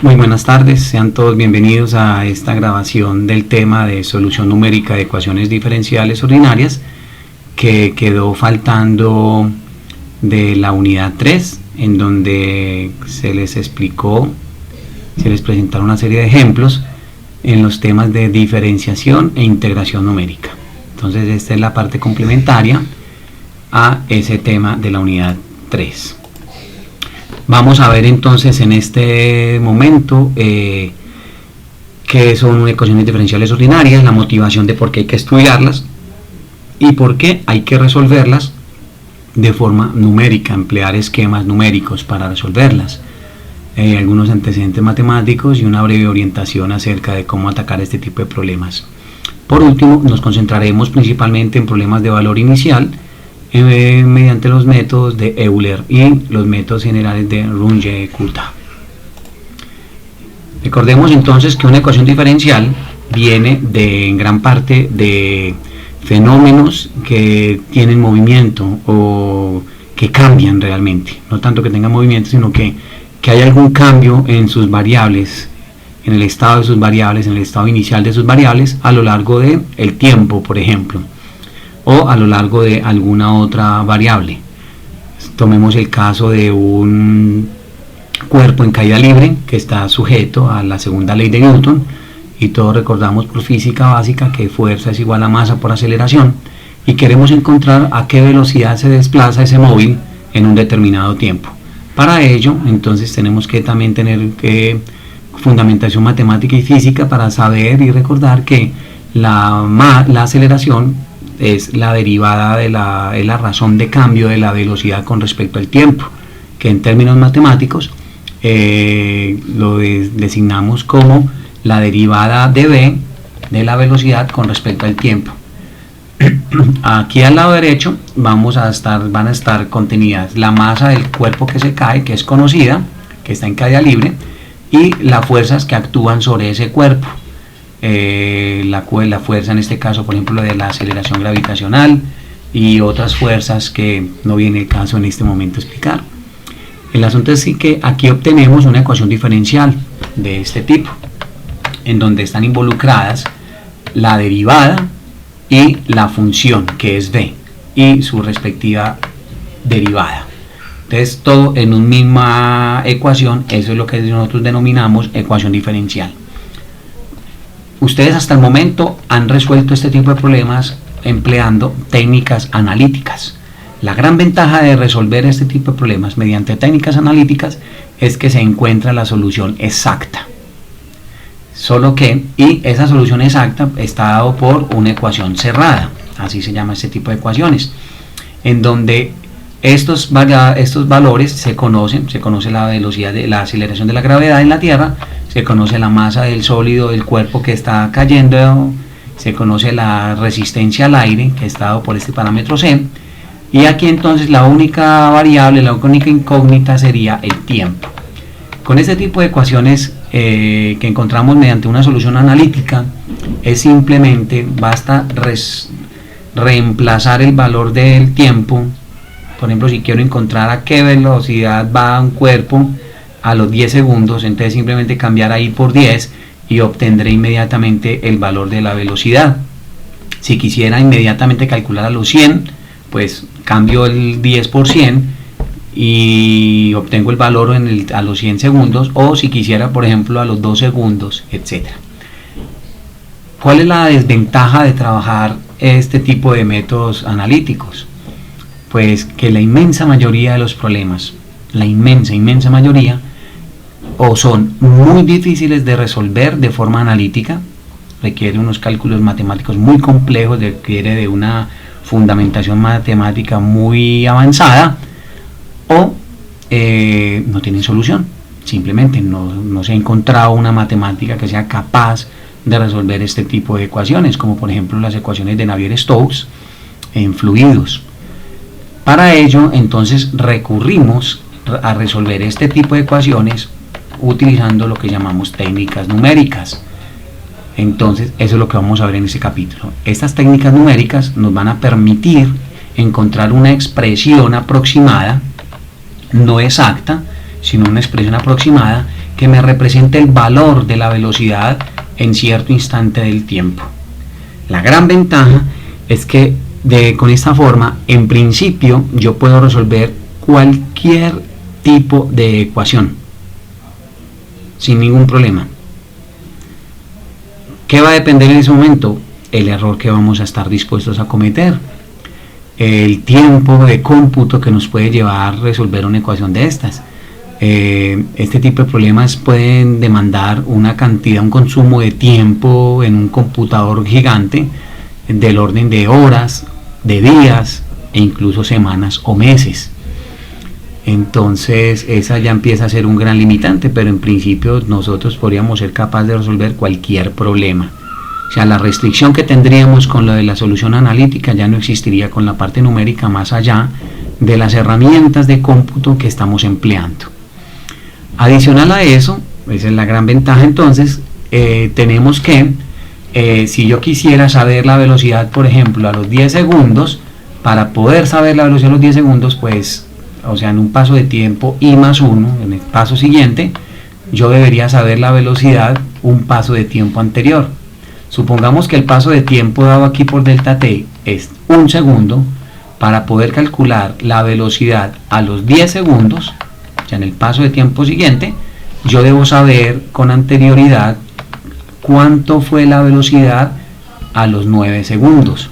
Muy buenas tardes, sean todos bienvenidos a esta grabación del tema de solución numérica de ecuaciones diferenciales ordinarias que quedó faltando de la unidad 3, en donde se les explicó, se les presentaron una serie de ejemplos en los temas de diferenciación e integración numérica. Entonces esta es la parte complementaria a ese tema de la unidad 3. Vamos a ver entonces en este momento qué son ecuaciones diferenciales ordinarias, la motivación de por qué hay que estudiarlas y por qué hay que resolverlas de forma numérica, emplear esquemas numéricos para resolverlas, algunos antecedentes matemáticos y una breve orientación acerca de cómo atacar este tipo de problemas. Por último, nos concentraremos principalmente en problemas de valor inicial mediante los métodos de Euler y los métodos generales de Runge-Kutta. Recordemos entonces que una ecuación diferencial viene en gran parte de fenómenos que tienen movimiento o que cambian realmente, no tanto que tengan movimiento, sino que hay algún cambio en sus variables, en el estado de sus variables, en el estado inicial de sus variables a lo largo del tiempo, por ejemplo, o a lo largo de alguna otra variable. Tomemos el caso de un cuerpo en caída libre que está sujeto a la segunda ley de Newton, y todos recordamos por física básica que fuerza es igual a masa por aceleración, y queremos encontrar a qué velocidad se desplaza ese móvil en un determinado tiempo. Para ello, entonces tenemos que también tener fundamentación matemática y física para saber y recordar que la aceleración es la derivada es la razón de cambio de la velocidad con respecto al tiempo, que en términos matemáticos lo designamos como la derivada de v de la velocidad con respecto al tiempo. Aquí al lado derecho van a estar contenidas la masa del cuerpo que se cae, que es conocida, que está en caída libre, y las fuerzas que actúan sobre ese cuerpo. La fuerza en este caso, por ejemplo, de la aceleración gravitacional y otras fuerzas que no viene el caso en este momento explicar. El asunto es que aquí obtenemos una ecuación diferencial de este tipo, en donde están involucradas la derivada y la función, que es v, y su respectiva derivada. Entonces todo en una misma ecuación. Eso es lo que nosotros denominamos ecuación diferencial. Ustedes hasta el momento han resuelto este tipo de problemas empleando técnicas analíticas. La gran ventaja de resolver este tipo de problemas mediante técnicas analíticas es que se encuentra la solución exacta. Solo que, y esa solución exacta está dado por una ecuación cerrada, así se llama este tipo de ecuaciones, en donde estos valores se conoce la velocidad de la aceleración de la gravedad en la Tierra, se conoce la masa del sólido del cuerpo que está cayendo, se conoce la resistencia al aire, que está dado por este parámetro C, y aquí entonces la única variable, la única incógnita sería el tiempo. Con este tipo de ecuaciones que encontramos mediante una solución analítica, es simplemente basta reemplazar el valor del tiempo. Por ejemplo, si quiero encontrar a qué velocidad va un cuerpo a los 10 segundos, entonces simplemente cambiar ahí por 10 y obtendré inmediatamente el valor de la velocidad. Si quisiera inmediatamente calcular a los 100, pues cambio el 10 por 100 y obtengo el valor a los 100 segundos, o si quisiera, por ejemplo, a los 2 segundos, etc. ¿Cuál es la desventaja de trabajar este tipo de métodos analíticos? Pues que la inmensa mayoría de los problemas, la inmensa mayoría, o son muy difíciles de resolver de forma analítica, requiere unos cálculos matemáticos muy complejos, requiere de una fundamentación matemática muy avanzada, o no tienen solución. Simplemente no se ha encontrado una matemática que sea capaz de resolver este tipo de ecuaciones, como por ejemplo las ecuaciones de Navier-Stokes en fluidos. Para ello, entonces, recurrimos a resolver este tipo de ecuaciones utilizando lo que llamamos técnicas numéricas. Entonces, eso es lo que vamos a ver en este capítulo. Estas técnicas numéricas nos van a permitir encontrar una expresión aproximada, no exacta, sino una expresión aproximada que me represente el valor de la velocidad en cierto instante del tiempo. La gran ventaja es que con esta forma, en principio, yo puedo resolver cualquier tipo de ecuación sin ningún problema. ¿Qué va a depender en ese momento? El error que vamos a estar dispuestos a cometer, el tiempo de cómputo que nos puede llevar a resolver una ecuación de estas. Este tipo de problemas pueden demandar una cantidad, un consumo de tiempo en un computador gigante del orden de horas, de días e incluso semanas o meses. Entonces esa ya empieza a ser un gran limitante, pero en principio nosotros podríamos ser capaces de resolver cualquier problema. O sea, la restricción que tendríamos con lo de la solución analítica ya no existiría con la parte numérica, más allá de las herramientas de cómputo que estamos empleando. Adicional a eso, esa es la gran ventaja. Entonces tenemos que, si yo quisiera saber la velocidad, por ejemplo, a los 10 segundos, para poder saber la velocidad a los 10 segundos, pues, o sea, en un paso de tiempo i más 1, en el paso siguiente, yo debería saber la velocidad un paso de tiempo anterior. Supongamos que el paso de tiempo dado aquí por delta t es 1 segundo. Para poder calcular la velocidad a los 10 segundos, o sea, en el paso de tiempo siguiente, yo debo saber con anterioridad cuánto fue la velocidad a los 9 segundos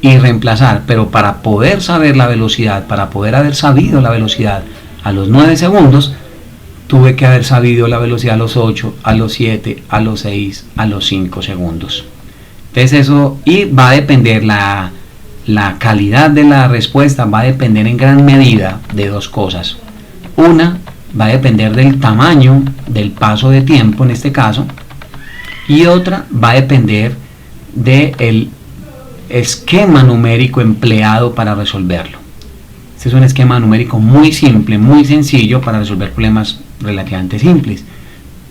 y reemplazar. Pero para poder saber la velocidad, para poder haber sabido la velocidad a los 9 segundos, tuve que haber sabido la velocidad a los 8, a los 7, a los 6, a los 5 segundos. Entonces eso, y va a depender la calidad de la respuesta, va a depender en gran medida de dos cosas. Una, va a depender del tamaño del paso de tiempo en este caso, y otra va a depender del esquema numérico empleado para resolverlo. Este es un esquema numérico muy simple, muy sencillo para resolver problemas relativamente simples.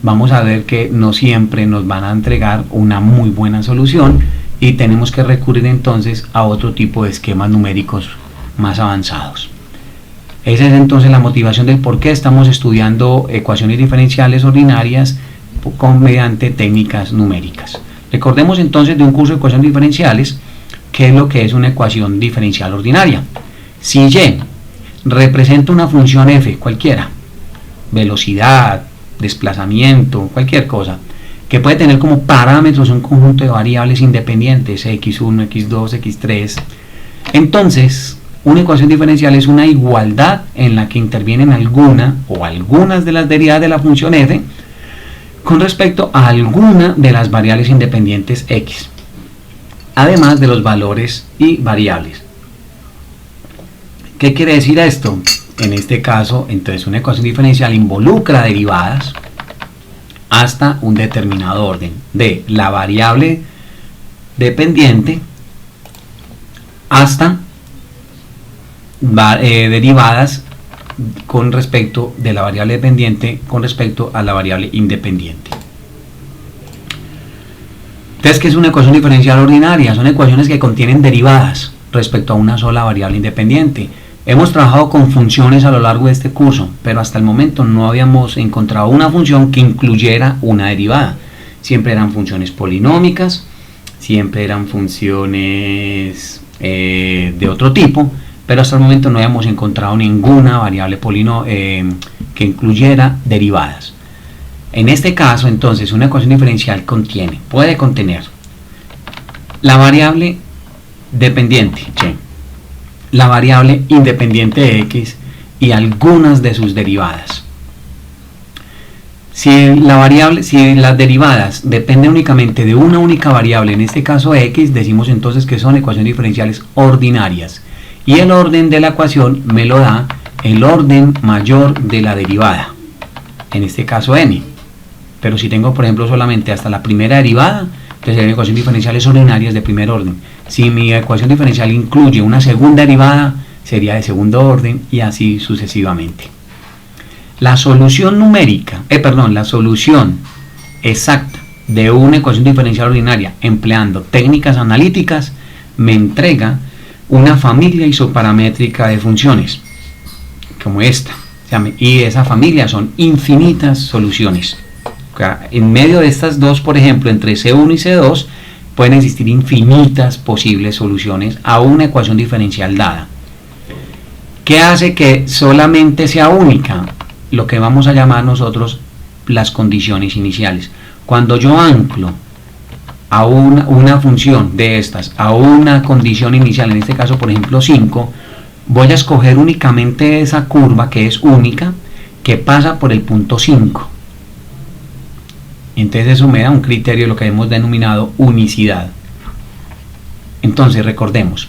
Vamos a ver que no siempre nos van a entregar una muy buena solución y tenemos que recurrir entonces a otro tipo de esquemas numéricos más avanzados. Esa es entonces la motivación del por qué estamos estudiando ecuaciones diferenciales ordinarias mediante técnicas numéricas. Recordemos entonces de un curso de ecuaciones diferenciales qué es lo que es una ecuación diferencial ordinaria. Si y representa una función f cualquiera, velocidad, desplazamiento, cualquier cosa, que puede tener como parámetros un conjunto de variables independientes, x1, x2, x3, entonces una ecuación diferencial es una igualdad en la que intervienen alguna o algunas de las derivadas de la función f con respecto a alguna de las variables independientes x, además de los valores y variables. ¿Qué quiere decir esto? En este caso, entonces, una ecuación diferencial involucra derivadas hasta un determinado orden de la variable dependiente hasta derivadas con respecto de la variable dependiente con respecto a la variable independiente. Entonces, ¿qué es una ecuación diferencial ordinaria? Son ecuaciones que contienen derivadas respecto a una sola variable independiente. Hemos trabajado con funciones a lo largo de este curso, pero hasta el momento no habíamos encontrado una función que incluyera una derivada. Siempre eran funciones polinómicas, siempre eran funciones de otro tipo, pero hasta el momento no habíamos encontrado ninguna variable que incluyera derivadas. En este caso, entonces, una ecuación diferencial puede contener la variable dependiente, la variable independiente de x y algunas de sus derivadas. Si las derivadas dependen únicamente de una única variable, en este caso x, decimos entonces que son ecuaciones diferenciales ordinarias. Y el orden de la ecuación me lo da el orden mayor de la derivada, en este caso n. Pero si tengo, por ejemplo, solamente hasta la primera derivada, entonces serían ecuaciones diferenciales ordinarias de primer orden. Si mi ecuación diferencial incluye una segunda derivada, sería de segundo orden y así sucesivamente. La solución la solución exacta de una ecuación diferencial ordinaria empleando técnicas analíticas me entrega una familia isoparamétrica de funciones, como esta. Y esa familia son infinitas soluciones. En medio de estas dos, por ejemplo, entre C1 y C2, pueden existir infinitas posibles soluciones a una ecuación diferencial dada. ¿Qué hace que solamente sea única? Lo que vamos a llamar nosotros las condiciones iniciales. Cuando yo anclo a una función de estas a una condición inicial, en este caso por ejemplo 5, voy a escoger únicamente esa curva que es única, que pasa por el punto 5. Entonces eso me da un criterio, lo que hemos denominado unicidad. Entonces recordemos,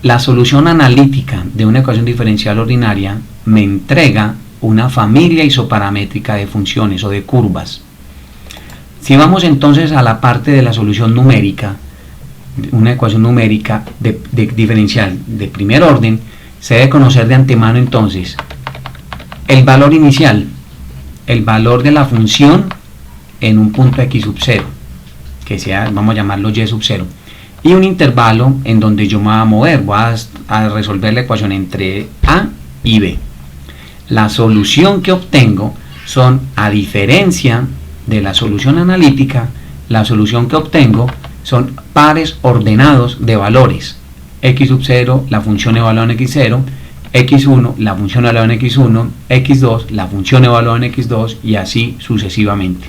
la solución analítica de una ecuación diferencial ordinaria me entrega una familia isoparamétrica de funciones o de curvas. Si vamos entonces a la parte de la solución numérica, una ecuación numérica de diferencial de primer orden, se debe conocer de antemano entonces el valor inicial, el valor de la función en un punto x sub 0, que sea, vamos a llamarlo y sub 0, y un intervalo en donde yo me voy a mover, voy a resolver la ecuación entre a y b. La solución que obtengo son, a diferencia de la solución analítica, la solución que obtengo son pares ordenados de valores. X sub 0, la función evaluada en x0, x1, la función evaluada en x1, x2, la función evaluada en x2, y así sucesivamente.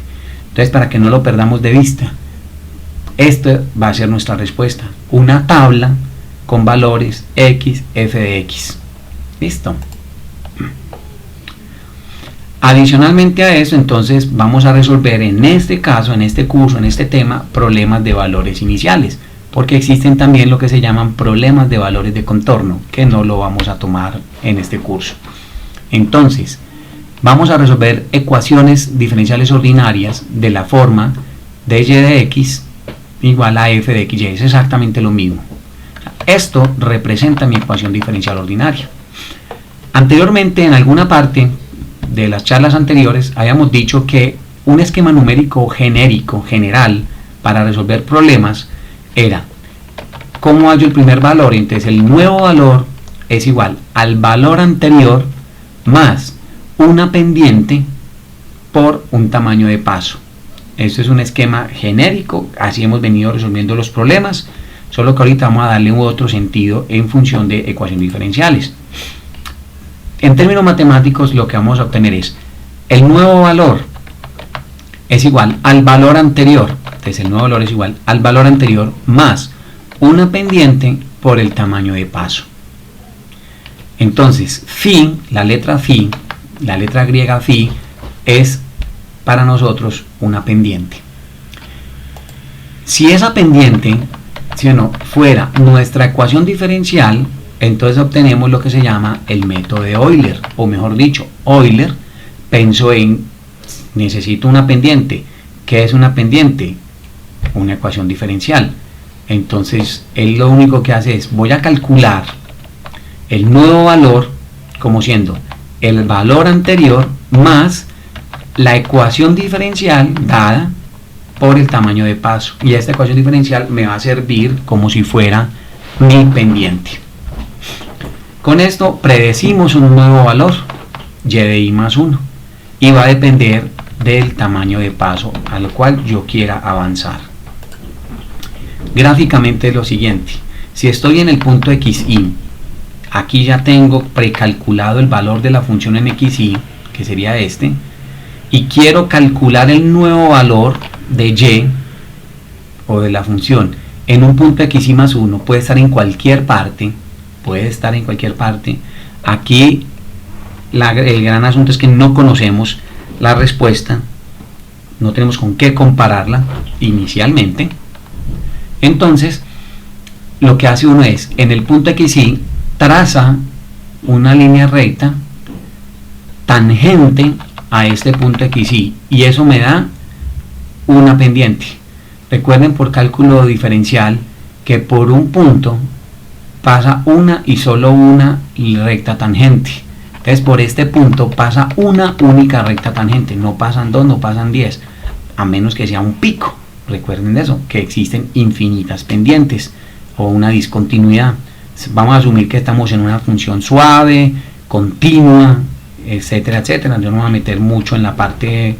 Entonces, para que no lo perdamos de vista, esta va a ser nuestra respuesta, una tabla con valores x, f de x. ¿Listo? Adicionalmente a eso, entonces vamos a resolver en este caso, en este curso, en este tema, problemas de valores iniciales, porque existen también lo que se llaman problemas de valores de contorno, que no lo vamos a tomar en este curso. Entonces, vamos a resolver ecuaciones diferenciales ordinarias de la forma dy de x igual a f de x, y es exactamente lo mismo. Esto representa mi ecuación diferencial ordinaria. Anteriormente, en alguna parte de las charlas anteriores, habíamos dicho que un esquema numérico genérico, general, para resolver problemas era: ¿cómo hallo el primer valor? Entonces el nuevo valor es igual al valor anterior más una pendiente por un tamaño de paso. Esto es un esquema genérico, así hemos venido resolviendo los problemas, solo que ahorita vamos a darle otro sentido en función de ecuaciones diferenciales. En términos matemáticos, lo que vamos a obtener es el nuevo valor es igual al valor anterior. Entonces el nuevo valor es igual al valor anterior más una pendiente por el tamaño de paso. Entonces phi, la letra griega phi, es para nosotros una pendiente. Si esa pendiente, ¿sí o no?, fuera nuestra ecuación diferencial, entonces obtenemos lo que se llama el método de Euler, o mejor dicho, Euler pensó en: necesito una pendiente. ¿Qué es una pendiente? Una ecuación diferencial. Entonces él lo único que hace es: voy a calcular el nuevo valor como siendo el valor anterior más la ecuación diferencial dada por el tamaño de paso, y esta ecuación diferencial me va a servir como si fuera mi pendiente. Con esto predecimos un nuevo valor, y de i más 1, y va a depender del tamaño de paso al cual yo quiera avanzar. Gráficamente es lo siguiente: si estoy en el punto xi, aquí ya tengo precalculado el valor de la función en xi, que sería este, y quiero calcular el nuevo valor de y o de la función en un punto xi más 1, puede estar en cualquier parte, Aquí el gran asunto es que no conocemos la respuesta, no tenemos con qué compararla inicialmente. Entonces lo que hace uno es, en el punto xi, traza una línea recta tangente a este punto xi, y eso me da una pendiente. Recuerden por cálculo diferencial que por un punto pasa una y solo una recta tangente. Entonces por este punto pasa una única recta tangente, no pasan 2, no pasan 10, a menos que sea un pico. Recuerden eso, que existen infinitas pendientes o una discontinuidad. Vamos a asumir que estamos en una función suave, continua, etcétera, etcétera. Yo no me voy a meter mucho en la parte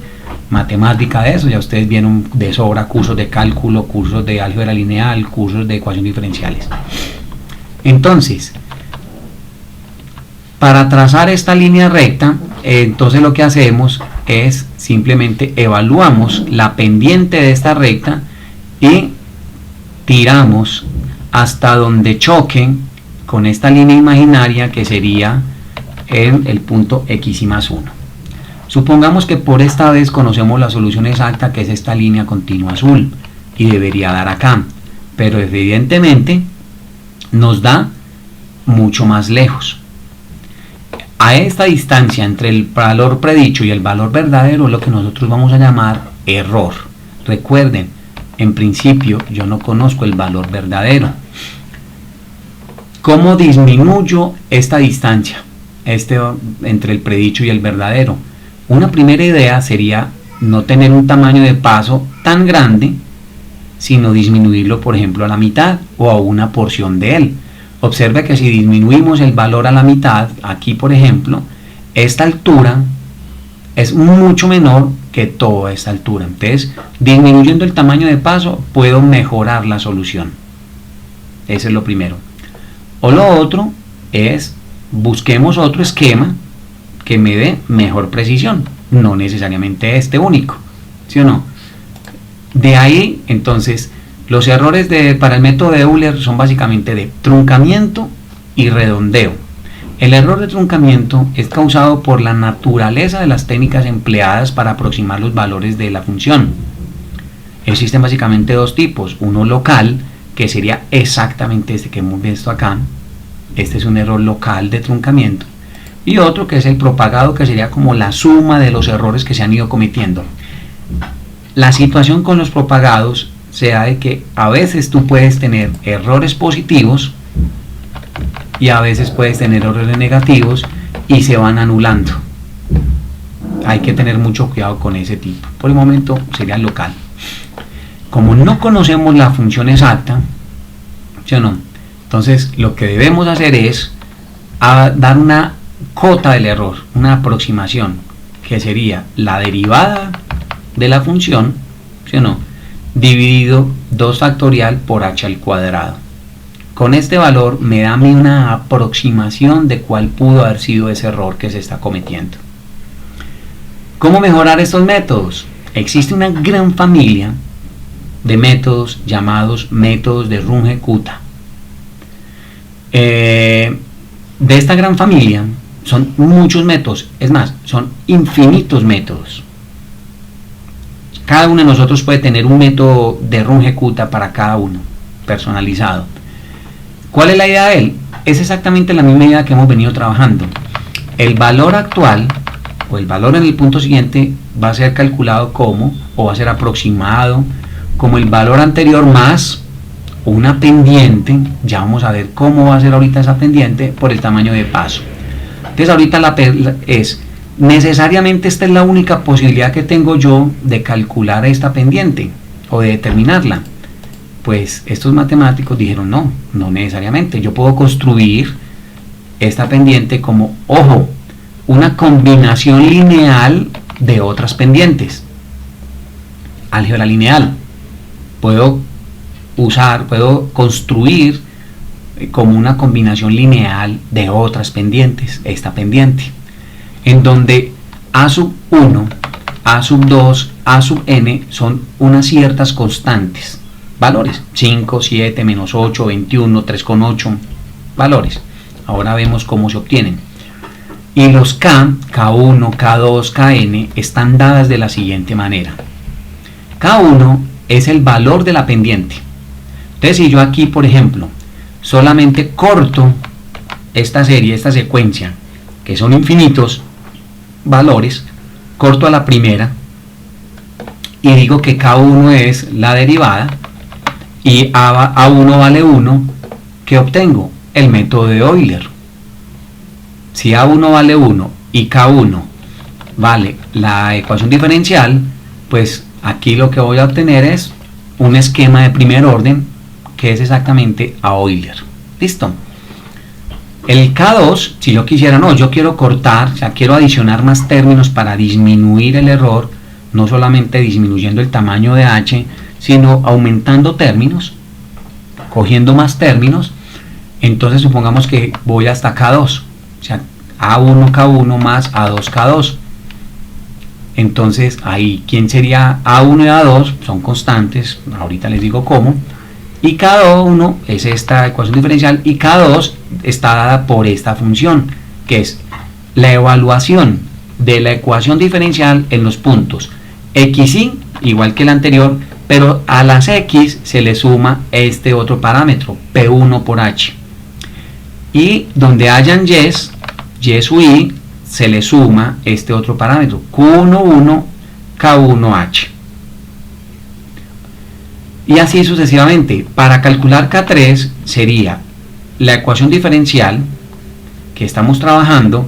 matemática de eso, ya ustedes vieron de sobra cursos de cálculo, cursos de álgebra lineal, cursos de ecuaciones diferenciales. Entonces, para trazar esta línea recta, entonces lo que hacemos es simplemente evaluamos la pendiente de esta recta y tiramos hasta donde choquen con esta línea imaginaria, que sería en el punto x y más 1. Supongamos que por esta vez conocemos la solución exacta, que es esta línea continua azul, y debería dar acá, pero evidentemente nos da mucho más lejos. A esta distancia entre el valor predicho y el valor verdadero es lo que nosotros vamos a llamar error. Recuerden, en principio yo no conozco el valor verdadero. ¿Cómo disminuyo esta distancia entre el predicho y el verdadero? Una primera idea sería no tener un tamaño de paso tan grande, sino disminuirlo, por ejemplo, a la mitad o a una porción de él. Observe que si disminuimos el valor a la mitad, aquí por ejemplo, esta altura es mucho menor que toda esta altura. Entonces, disminuyendo el tamaño de paso, puedo mejorar la solución. Ese es lo primero. O lo otro es, busquemos otro esquema que me dé mejor precisión, no necesariamente este único, ¿sí o no? De ahí, entonces, los errores para el método de Euler son básicamente de truncamiento y redondeo. El error de truncamiento es causado por la naturaleza de las técnicas empleadas para aproximar los valores de la función. Existen básicamente dos tipos, uno local, que sería exactamente este que hemos visto acá. Este es un error local de truncamiento. Y otro que es el propagado, que sería como la suma de los errores que se han ido cometiendo. La situación con los propagados se da de que a veces tú puedes tener errores positivos y a veces puedes tener errores negativos y se van anulando. Hay que tener mucho cuidado con ese tipo. Por el momento sería local. Como no conocemos la función exacta, ¿sí o no? Entonces lo que debemos hacer es dar una cota del error, una aproximación, que sería la derivada de la función, ¿sí o no?, dividido 2 factorial por h al cuadrado. Con este valor me da a mí una aproximación de cuál pudo haber sido ese error que se está cometiendo. ¿Cómo mejorar estos métodos? Existe una gran familia de métodos llamados métodos de Runge-Kutta. De esta gran familia son muchos métodos, es más, son infinitos métodos. Cada uno de nosotros puede tener un método de Runge-Kutta para cada uno, personalizado. ¿Cuál es la idea de él? Es exactamente la misma idea que hemos venido trabajando. El valor actual, o el valor en el punto siguiente, va a ser calculado como, o va a ser aproximado, como el valor anterior más una pendiente. Ya vamos a ver cómo va a ser ahorita esa pendiente por el tamaño de paso. Entonces ahorita necesariamente esta es la única posibilidad que tengo yo de calcular esta pendiente o de determinarla. Pues estos matemáticos dijeron no necesariamente. Yo puedo construir esta pendiente como, ojo, una combinación lineal de otras pendientes. Álgebra lineal. Puedo construir como una combinación lineal de otras pendientes, esta pendiente, en donde a sub 1, a sub 2, a sub n son unas ciertas constantes, valores, 5, 7, menos 8, 21, 3,8, valores. Ahora vemos cómo se obtienen. Y los K1, K2, Kn están dadas de la siguiente manera. K1 es el valor de la pendiente. Entonces, si yo aquí, por ejemplo, solamente corto esta serie, esta secuencia, que son infinitos valores, corto a la primera y digo que K1 es la derivada y A1 vale 1, ¿qué obtengo? El método de Euler. Si A1 vale 1 y K1 vale la ecuación diferencial, pues aquí lo que voy a obtener es un esquema de primer orden que es exactamente a Euler. ¿Listo? El K2, si yo quisiera, no, yo quiero cortar, o sea, quiero adicionar más términos para disminuir el error, no solamente disminuyendo el tamaño de H, sino aumentando términos, cogiendo más términos. Entonces supongamos que voy hasta K2, o sea, A1 K1 más A2 K2. Entonces ahí, ¿quién sería A1 y A2? Son constantes, ahorita les digo cómo. Y K1 es esta ecuación diferencial y K2 está dada por esta función, que es la evaluación de la ecuación diferencial en los puntos xy, igual que el anterior, pero a las x se le suma este otro parámetro, P1 por H. Y donde hayan y u y, se le suma este otro parámetro, Q11, K1H. Y así sucesivamente. Para calcular K3 sería la ecuación diferencial que estamos trabajando,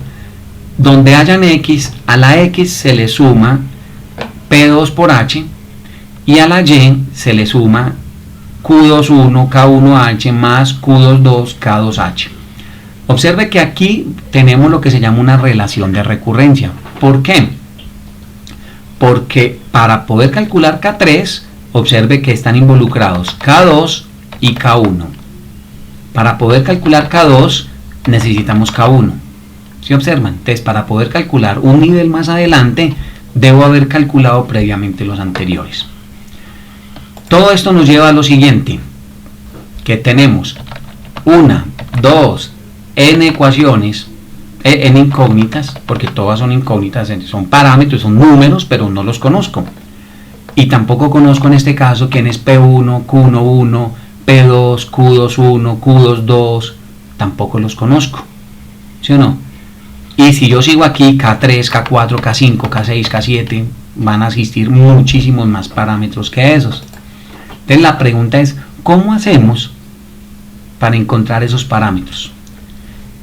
donde hayan x, a la x se le suma P2 por H y a la y se le suma Q21, K1H más Q22, K2H. Observe que aquí tenemos lo que se llama una relación de recurrencia. ¿Por qué? Porque para poder calcular K3, observe que están involucrados K2 y K1. Para poder calcular K2 necesitamos K1. ¿Sí observan? Entonces, para poder calcular un nivel más adelante, debo haber calculado previamente los anteriores. Todo esto nos lleva a lo siguiente, que tenemos 1, 2, n ecuaciones, n incógnitas, porque todas son incógnitas, son parámetros, son números, pero no los conozco. Y tampoco conozco en este caso quién es P1, Q11, P2, Q21, Q22, tampoco los conozco, ¿sí o no? Y si yo sigo aquí, K3, K4, K5, K6, K7, van a existir muchísimos más parámetros que esos. Entonces la pregunta es, ¿cómo hacemos para encontrar esos parámetros?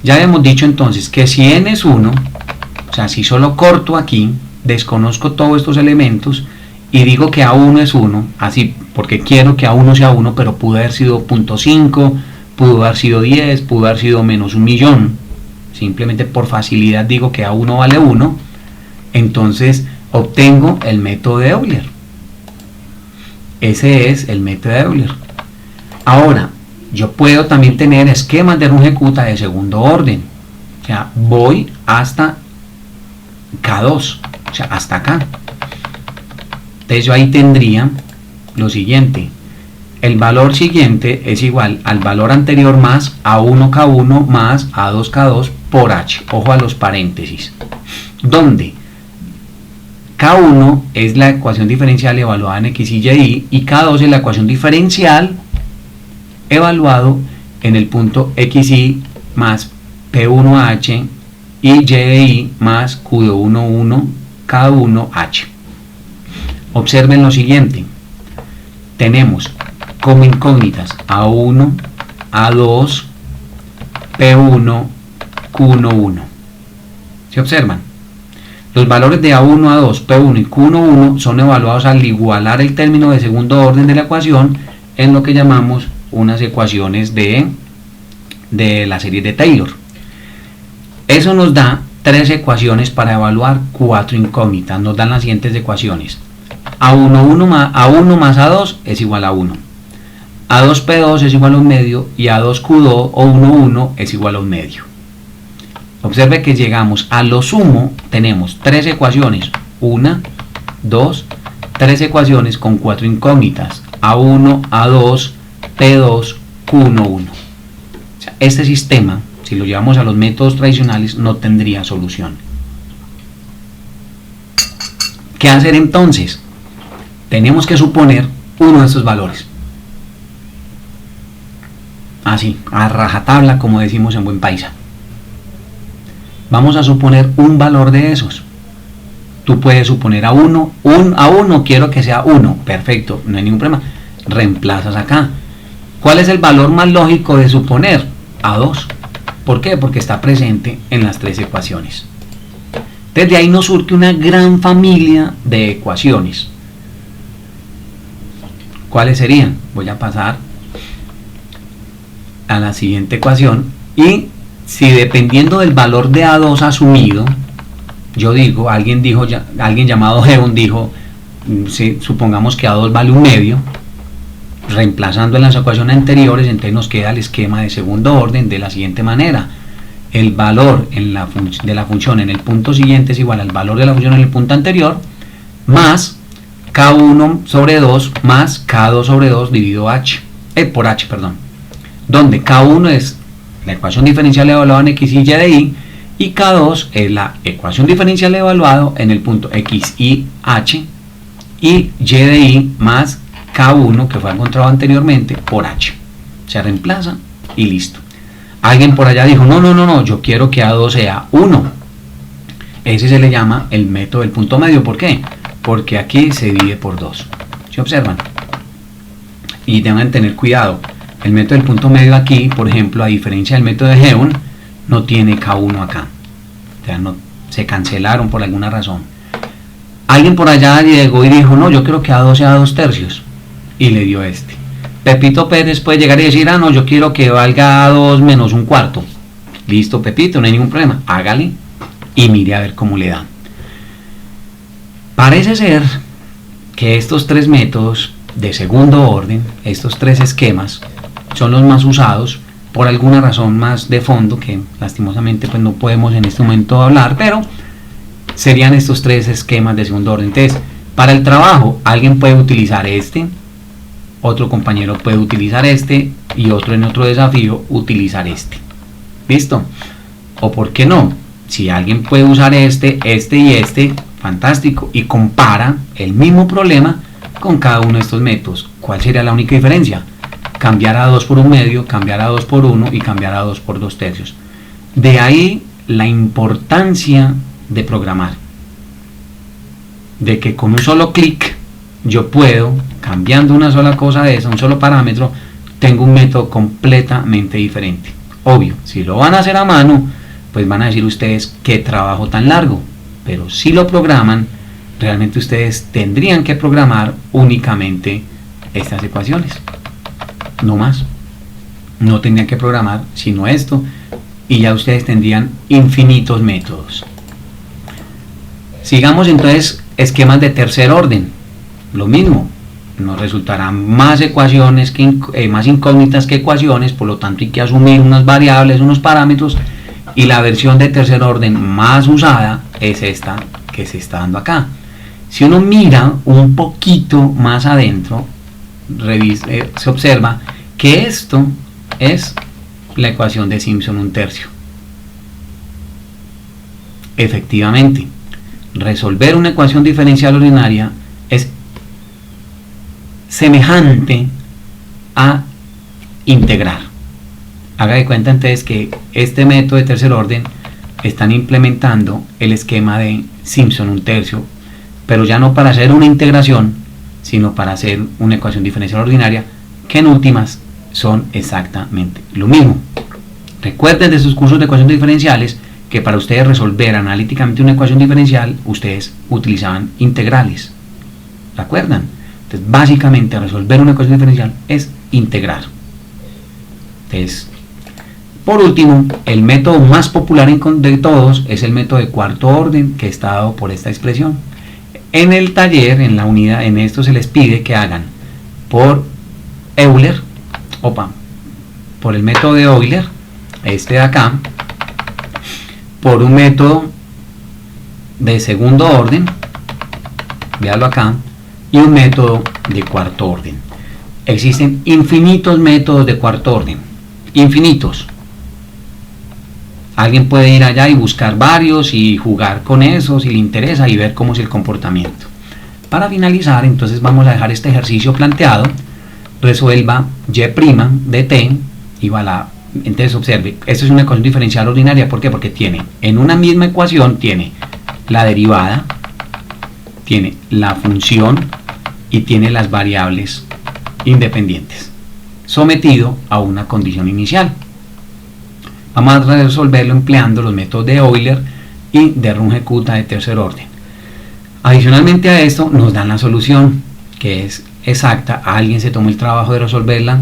Ya habíamos dicho entonces que si n es 1, o sea, si solo corto aquí, desconozco todos estos elementos y digo que A1 es 1, así, porque quiero que A1 sea 1, pero pudo haber sido 0.5, pudo haber sido 10, pudo haber sido menos 1.000.000, simplemente por facilidad digo que A1 vale 1, entonces obtengo el método de Euler. Ese es el método de Euler. Ahora, yo puedo también tener esquemas de run ejecuta de segundo orden, o sea, voy hasta K2, o sea, hasta acá. Entonces yo ahí tendría lo siguiente, el valor siguiente es igual al valor anterior más A1K1 más A2K2 por H, ojo a los paréntesis, donde K1 es la ecuación diferencial evaluada en x y y, y K2 es la ecuación diferencial evaluado en el punto xy más P1H y y más Q11 K1H. Observen lo siguiente, tenemos como incógnitas A1, A2, P1, Q11. ¿Se observan? Los valores de A1, A2, P1 y Q11 son evaluados al igualar el término de segundo orden de la ecuación en lo que llamamos unas ecuaciones de la serie de Taylor. Eso nos da 3 ecuaciones para evaluar 4 incógnitas. Nos dan las siguientes ecuaciones. A1 más A2 es igual a 1. A2P2 es igual a 1 medio y A2Q2 o 1 es igual a 1 medio. Observe que llegamos a lo sumo, tenemos 3 ecuaciones, 1, 2, 3 ecuaciones con 4 incógnitas, A1, A2, P2, Q11. O sea, este sistema, si lo llevamos a los métodos tradicionales, no tendría solución. ¿Qué hacer entonces? Tenemos que suponer uno de estos valores. Así, a rajatabla, como decimos en buen paisa. Vamos a suponer un valor de esos. Tú puedes suponer A1 quiero que sea 1, perfecto, no hay ningún problema. Reemplazas acá. ¿Cuál es el valor más lógico de suponer? A2. ¿Por qué? Porque está presente en las 3 ecuaciones. Desde ahí nos surge una gran familia de ecuaciones. ¿Cuáles serían? Voy a pasar a la siguiente ecuación y si dependiendo del valor de A2 asumido, yo digo, alguien llamado Heon dijo, si supongamos que A2 vale 1/2, reemplazando en las ecuaciones anteriores, entonces nos queda el esquema de segundo orden de la siguiente manera: el valor de la función en el punto siguiente es igual al valor de la función en el punto anterior, más K1 sobre 2 más K2 sobre 2 dividido por H, donde K1 es la ecuación diferencial evaluada en X, Y, Y de I, y K2 es la ecuación diferencial evaluada en el punto X, Y, H, y Y de I más K1 que fue encontrado anteriormente por H. Se reemplaza y listo. Alguien por allá dijo, no, yo quiero que A2 sea 1. Ese se le llama el método del punto medio. ¿Por qué? Porque aquí se divide por 2. ¿Se observan? Y deben tener cuidado. El método del punto medio aquí, por ejemplo, a diferencia del método de Heon, no tiene K1 acá. O sea, no, se cancelaron por alguna razón. Alguien por allá llegó y dijo, no, yo quiero que A2 sea 2/3. Y le dio este. Pepito Pérez puede llegar y decir, no, yo quiero que valga 2 menos 1/4. Listo, Pepito, no hay ningún problema. Hágale y mire a ver cómo le da. Parece ser que estos tres métodos de segundo orden, estos tres esquemas, son los más usados por alguna razón más de fondo que lastimosamente pues no podemos en este momento hablar, pero serían estos tres esquemas de segundo orden. Entonces, para el trabajo, alguien puede utilizar este, otro compañero puede utilizar este y otro en otro desafío utilizar este. ¿Listo? O por qué no, si alguien puede usar este y este, fantástico, y compara el mismo problema con cada uno de estos métodos. ¿Cuál sería la única diferencia? Cambiar a 2 por 1/2, cambiar a 2 por 1 y cambiar a 2 por 2/3. De ahí la importancia de programar. De que con un solo clic yo puedo, cambiando una sola cosa de esa, un solo parámetro, tengo un método completamente diferente. Obvio, si lo van a hacer a mano, pues van a decir ustedes qué trabajo tan largo. Pero si lo programan, realmente ustedes tendrían que programar únicamente estas ecuaciones. No más. No tendrían que programar sino esto, y ya ustedes tendrían infinitos métodos. Sigamos entonces esquemas de tercer orden. Lo mismo, nos resultarán más ecuaciones, más incógnitas que ecuaciones, por lo tanto hay que asumir unas variables, unos parámetros, y la versión de tercer orden más usada es esta que se está dando acá. Si uno mira un poquito más adentro, se observa que esto es la ecuación de Simpson 1/3. Efectivamente, resolver una ecuación diferencial ordinaria es semejante a integrar. Haga de cuenta entonces que este método de tercer orden están implementando el esquema de Simpson 1/3, pero ya no para hacer una integración, sino para hacer una ecuación diferencial ordinaria, que en últimas son exactamente lo mismo. Recuerden de sus cursos de ecuaciones diferenciales que para ustedes resolver analíticamente una ecuación diferencial, ustedes utilizaban integrales. ¿Recuerdan? Entonces, básicamente resolver una ecuación diferencial es integrar. Entonces, por último, el método más popular de todos es el método de cuarto orden, que está dado por esta expresión. En el taller, en la unidad, en esto se les pide que hagan por Euler, por el método de Euler, este de acá, por un método de segundo orden, véalo acá, y un método de cuarto orden. Existen infinitos métodos de cuarto orden, infinitos. Alguien puede ir allá y buscar varios y jugar con esos si le interesa y ver cómo es el comportamiento. Para finalizar, entonces vamos a dejar este ejercicio planteado. Resuelva y' de t igual a, entonces observe, esto es una ecuación diferencial ordinaria. ¿Por qué? Porque tiene, en una misma ecuación tiene la derivada, tiene la función y tiene las variables independientes, sometido a una condición inicial. Vamos a resolverlo empleando los métodos de Euler y de Runge-Kutta de tercer orden. Adicionalmente a esto nos dan la solución, que es exacta. Alguien se tomó el trabajo de resolverla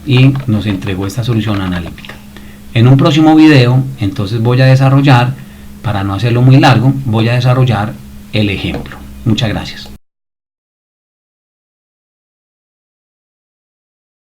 y nos entregó esta solución analítica. En un próximo video, entonces voy a desarrollar, para no hacerlo muy largo, voy a desarrollar el ejemplo. Muchas gracias.